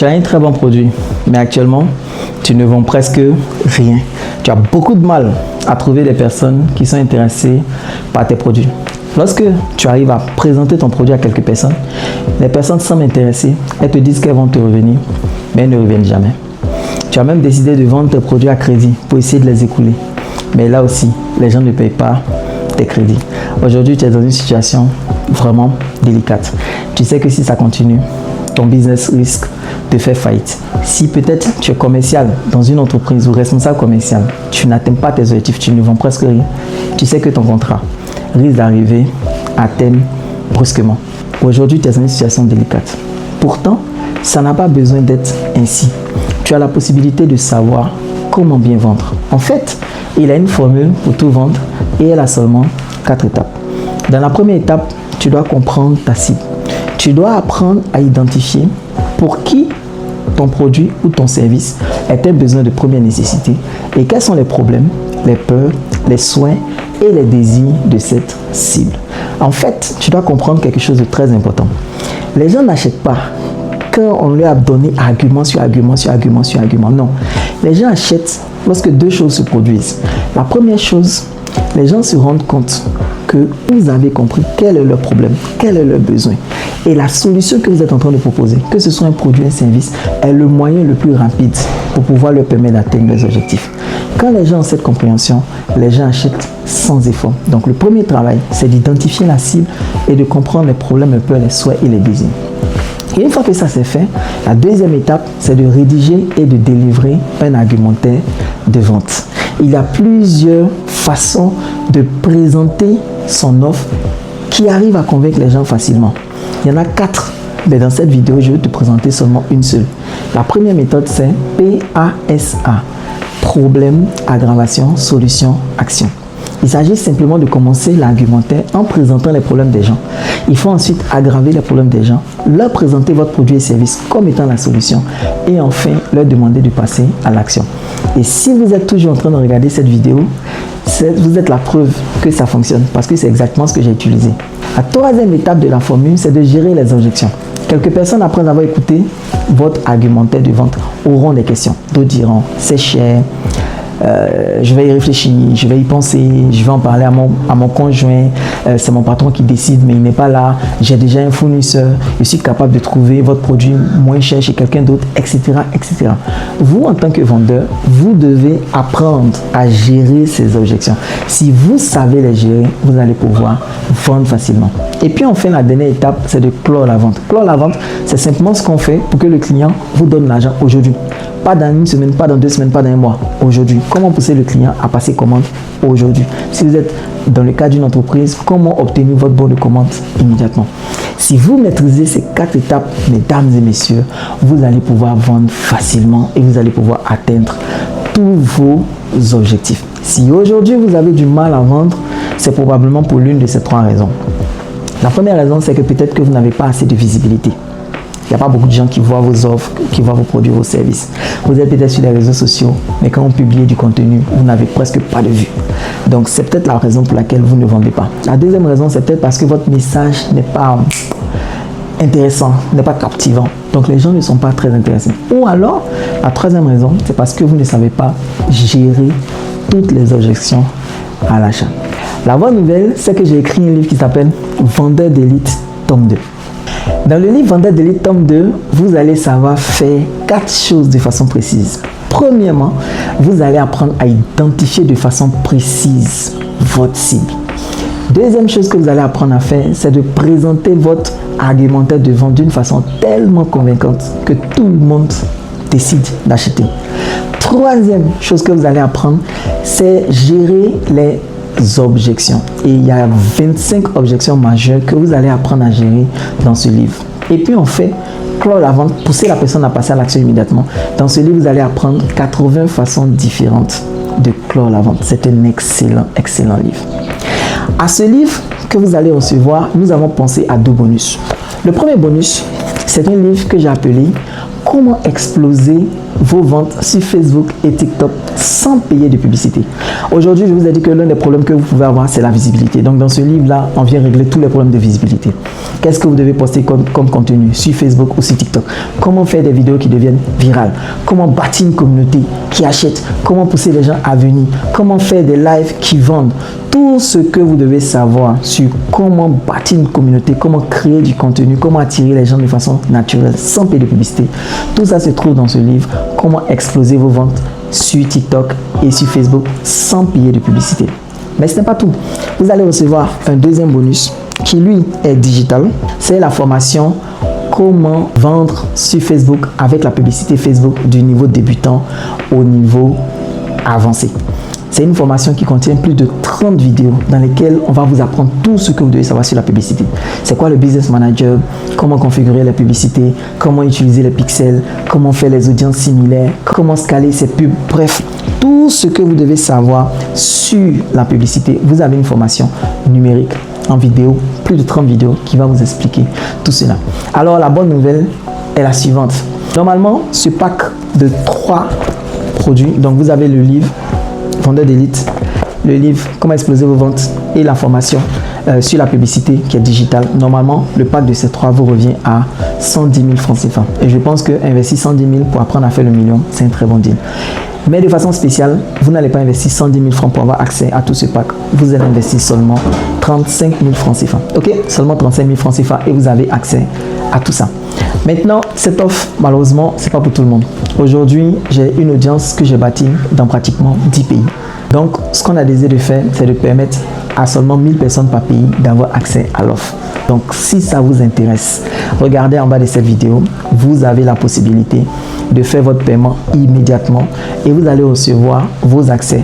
Tu as un très bon produit, mais actuellement, tu ne vends presque rien. Tu as beaucoup de mal à trouver des personnes qui sont intéressées par tes produits. Lorsque tu arrives à présenter ton produit à quelques personnes, les personnes semblent intéressées, elles te disent qu'elles vont te revenir, mais elles ne reviennent jamais. Tu as même décidé de vendre tes produits à crédit pour essayer de les écouler. Mais là aussi, les gens ne payent pas tes crédits. Aujourd'hui, tu es dans une situation vraiment délicate. Tu sais que si ça continue, ton business risque de faire faillite. Si peut-être tu es commercial dans une entreprise ou responsable commercial, tu n'atteins pas tes objectifs, tu ne vends presque rien, tu sais que ton contrat risque d'arriver à terme brusquement. Aujourd'hui, tu es dans une situation délicate. Pourtant, ça n'a pas besoin d'être ainsi. Tu as la possibilité de savoir comment bien vendre. En fait, il y a une formule pour tout vendre et elle a seulement 4 étapes. Dans la première étape, tu dois comprendre ta cible. Tu dois apprendre à identifier pour qui ton produit ou ton service est un besoin de première nécessité et quels sont les problèmes, les peurs, les souhaits et les désirs de cette cible. En fait, tu dois comprendre quelque chose de très important. Les gens n'achètent pas quand on leur a donné argument sur argument sur argument sur argument. Non, les gens achètent lorsque deux choses se produisent. La première chose, les gens se rendent compte que vous avez compris quel est leur problème, quel est leur besoin. Et la solution que vous êtes en train de proposer, que ce soit un produit, un service, est le moyen le plus rapide pour pouvoir leur permettre d'atteindre les objectifs. Quand les gens ont cette compréhension, les gens achètent sans effort. Donc le premier travail, c'est d'identifier la cible et de comprendre les problèmes, les peurs, les souhaits et les désirs. Et une fois que ça c'est fait, la deuxième étape, c'est de rédiger et de délivrer un argumentaire de vente. Il y a plusieurs façons de présenter son offre qui arrivent à convaincre les gens facilement. Il y en a 4, mais dans cette vidéo, je vais te présenter seulement une seule. La première méthode, c'est PASA. Problème, aggravation, solution, action. Il s'agit simplement de commencer l'argumentaire en présentant les problèmes des gens. Il faut ensuite aggraver les problèmes des gens, leur présenter votre produit et service comme étant la solution et enfin leur demander de passer à l'action. Et si vous êtes toujours en train de regarder cette vidéo, vous êtes la preuve que ça fonctionne parce que c'est exactement ce que j'ai utilisé. La troisième étape de la formule, c'est de gérer les objections. Quelques personnes, après avoir écouté votre argumentaire de vente, auront des questions. D'autres diront, c'est cher, je vais y réfléchir, je vais y penser, je vais en parler à mon conjoint, c'est mon patron qui décide mais il n'est pas là, j'ai déjà un fournisseur, je suis capable de trouver votre produit moins cher chez quelqu'un d'autre, etc., etc. Vous, en tant que vendeur, vous devez apprendre à gérer ces objections. Si vous savez les gérer, vous allez pouvoir vendre facilement. Et puis enfin, la dernière étape, c'est de clore la vente. Clore la vente, c'est simplement ce qu'on fait pour que le client vous donne l'argent aujourd'hui. Pas dans une semaine, pas dans 2 semaines, pas dans un mois. Aujourd'hui, comment pousser le client à passer commande aujourd'hui? Si vous êtes dans le cadre d'une entreprise, comment obtenir votre bon de commande immédiatement? Si vous maîtrisez ces 4 étapes, mesdames et messieurs, vous allez pouvoir vendre facilement et vous allez pouvoir atteindre tous vos objectifs. Si aujourd'hui vous avez du mal à vendre, c'est probablement pour l'une de ces 3 raisons. La première raison, c'est que peut-être que vous n'avez pas assez de visibilité. Il n'y a pas beaucoup de gens qui voient vos offres, qui voient vos produits, vos services. Vous êtes peut-être sur les réseaux sociaux, mais quand on publie du contenu, vous n'avez presque pas de vues. Donc, c'est peut-être la raison pour laquelle vous ne vendez pas. La deuxième raison, c'est peut-être parce que votre message n'est pas intéressant, n'est pas captivant. Donc, les gens ne sont pas très intéressés. Ou alors, la troisième raison, c'est parce que vous ne savez pas gérer toutes les objections à l'achat. La bonne nouvelle, c'est que j'ai écrit un livre qui s'appelle Vendeur d'élite, tome 2. Dans le livre Vendeur d'élite tome 2, vous allez savoir faire 4 choses de façon précise. Premièrement, vous allez apprendre à identifier de façon précise votre cible. Deuxième chose que vous allez apprendre à faire, c'est de présenter votre argumentaire de vente d'une façon tellement convaincante que tout le monde décide d'acheter. Troisième chose que vous allez apprendre, c'est gérer les objections. Et il y a 25 objections majeures que vous allez apprendre à gérer dans ce livre. Et puis on fait clore la vente, pousser la personne à passer à l'action immédiatement. Dans ce livre, vous allez apprendre 80 façons différentes de clore la vente. C'est un excellent livre. À ce livre que vous allez recevoir, nous avons pensé à 2 bonus. Le premier bonus, c'est un livre que j'ai appelé Comment exploser vos ventes sur Facebook et TikTok sans payer de publicité. Aujourd'hui, je vous ai dit que l'un des problèmes que vous pouvez avoir, c'est la visibilité. Donc, dans ce livre-là, on vient régler tous les problèmes de visibilité. Qu'est-ce que vous devez poster comme contenu sur Facebook ou sur TikTok? Comment faire des vidéos qui deviennent virales? Comment bâtir une communauté qui achète? Comment pousser les gens à venir? Comment faire des lives qui vendent? Tout ce que vous devez savoir sur comment bâtir une communauté, comment créer du contenu, comment attirer les gens de façon naturelle sans payer de publicité. Tout ça se trouve dans ce livre, comment exploser vos ventes sur TikTok et sur Facebook sans payer de publicité. Mais ce n'est pas tout. Vous allez recevoir un deuxième bonus qui lui est digital. C'est la formation comment vendre sur Facebook avec la publicité Facebook du niveau débutant au niveau avancé. C'est une formation qui contient plus de 30 vidéos dans lesquelles on va vous apprendre tout ce que vous devez savoir sur la publicité. C'est quoi le Business Manager, comment configurer la publicité, comment utiliser les pixels, comment faire les audiences similaires, comment scaler ses pubs, bref, tout ce que vous devez savoir sur la publicité. Vous avez une formation numérique en vidéo, plus de 30 vidéos qui va vous expliquer tout cela. Alors la bonne nouvelle est la suivante. Normalement, ce pack de 3 produits, donc vous avez le livre Vendeur d'élite, le livre Comment exploser vos ventes et la formation sur la publicité qui est digitale. Normalement, le pack de ces 3 vous revient à 110 000 francs CFA. Et je pense que investir 110 000 pour apprendre à faire le million, c'est un très bon deal. Mais de façon spéciale, vous n'allez pas investir 110 000 francs pour avoir accès à tout ce pack. Vous allez investir seulement 35 000 francs CFA. Ok, seulement 35 000 francs CFA et vous avez accès à tout ça. Maintenant, cette offre, malheureusement, c'est pas pour tout le monde. Aujourd'hui, j'ai une audience que j'ai bâtie dans pratiquement 10 pays. Donc, ce qu'on a décidé de faire, c'est de permettre à seulement 1000 personnes par pays d'avoir accès à l'offre. Donc, si ça vous intéresse, regardez en bas de cette vidéo. Vous avez la possibilité de faire votre paiement immédiatement et vous allez recevoir vos accès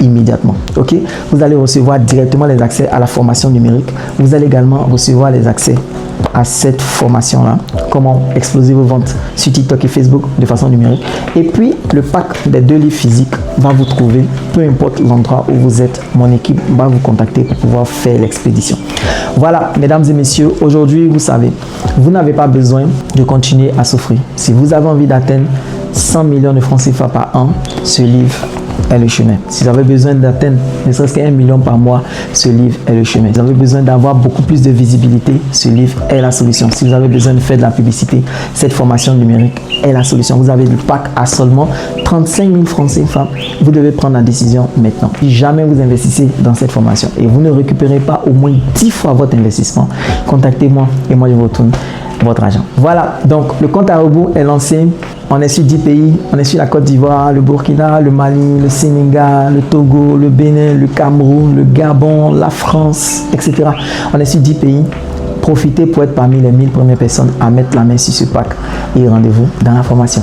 immédiatement. Ok, vous allez recevoir directement les accès à la formation numérique. Vous allez également recevoir les accès à cette formation là, comment exploser vos ventes sur TikTok et Facebook de façon numérique. Et puis le pack des 2 livres physiques va vous trouver, peu importe l'endroit où vous êtes. Mon équipe va vous contacter pour pouvoir faire l'expédition. Voilà, mesdames et messieurs, aujourd'hui vous savez, vous n'avez pas besoin de continuer à souffrir. Si vous avez envie d'atteindre 100 millions de francs CFA par an, ce livre est le chemin. Si vous avez besoin d'atteindre ne serait-ce qu'1 million par mois, ce livre est le chemin. Si vous avez besoin d'avoir beaucoup plus de visibilité, ce livre est la solution. Si vous avez besoin de faire de la publicité, cette formation numérique est la solution. Vous avez le pack à seulement 35 000 francs CFA. Vous devez prendre la décision maintenant. Si jamais vous investissez dans cette formation et vous ne récupérez pas au moins 10 fois votre investissement, contactez-moi et moi je vous retourne votre argent. Voilà, donc le compte à rebours est lancé. On est sur 10 pays, on est sur la Côte d'Ivoire, le Burkina, le Mali, le Sénégal, le Togo, le Bénin, le Cameroun, le Gabon, la France, etc. On est sur 10 pays. Profitez pour être parmi les 1000 premières personnes à mettre la main sur ce pack et rendez-vous dans la formation.